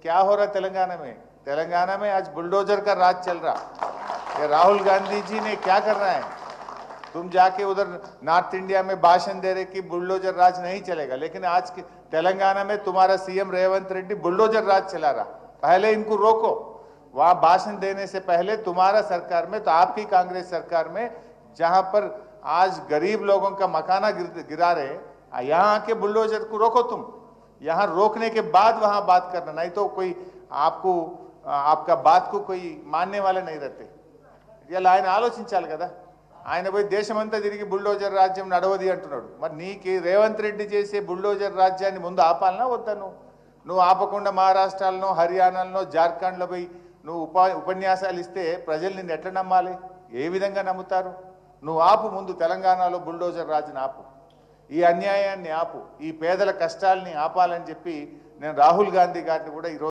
क्या हो रहा तेलंगाना में? तेलंगाना में आज बुलडोजर का राज चल रहा। ये राहुल गांधी जी ने क्या कर रहा है? तुम जाके उधर नॉर्थ इंडिया में भाषण दे रहे कि बुलडोजर राज नहीं चलेगा, लेकिन आज के तेलंगाना में तुम्हारा सीएम रेवंत रेड्डी बुलडोजर राज चला रहा। पहले इनको रोको। वहां भाषण देने से पहले तुम्हारा सरकार में, तो आपकी कांग्रेस सरकार में, जहां पर आज गरीब लोगों का मकाना गिरा रहे, यहां आके बुलडोजर को रोको तुम। यहां रोकने के बाद वहां बात करना, नहीं तो कोई आपको आपका बात को कोई मानने वाले नहीं रहते। ఇలా ఆయన ఆలోచించాలి కదా। ఆయన పోయి దేశమంతా తిరిగి బుల్డోజర్ రాజ్యం నడవది అంటున్నాడు। మరి నీకు రేవంత్ రెడ్డి చేసే బుల్డోజర్ రాజ్యాన్ని ముందు ఆపాలనా వద్దను? నువ్వు ఆపకుండా మహారాష్ట్రలో, హర్యానాలో, జార్ఖండ్లో పోయి నువ్వు ఉపన్యాసాలు ఇస్తే ప్రజలు నిన్ను ఎట్లా నమ్మాలి? ఏ విధంగా నమ్ముతారు? నువ్వు ఆపు ముందు, తెలంగాణలో బుల్డోజర్ రాజుని ఆపు, ఈ అన్యాయాన్ని ఆపు, ఈ పేదల కష్టాలని ఆపాలని చెప్పి నేను రాహుల్ గాంధీ గారిని కూడా ఈరోజు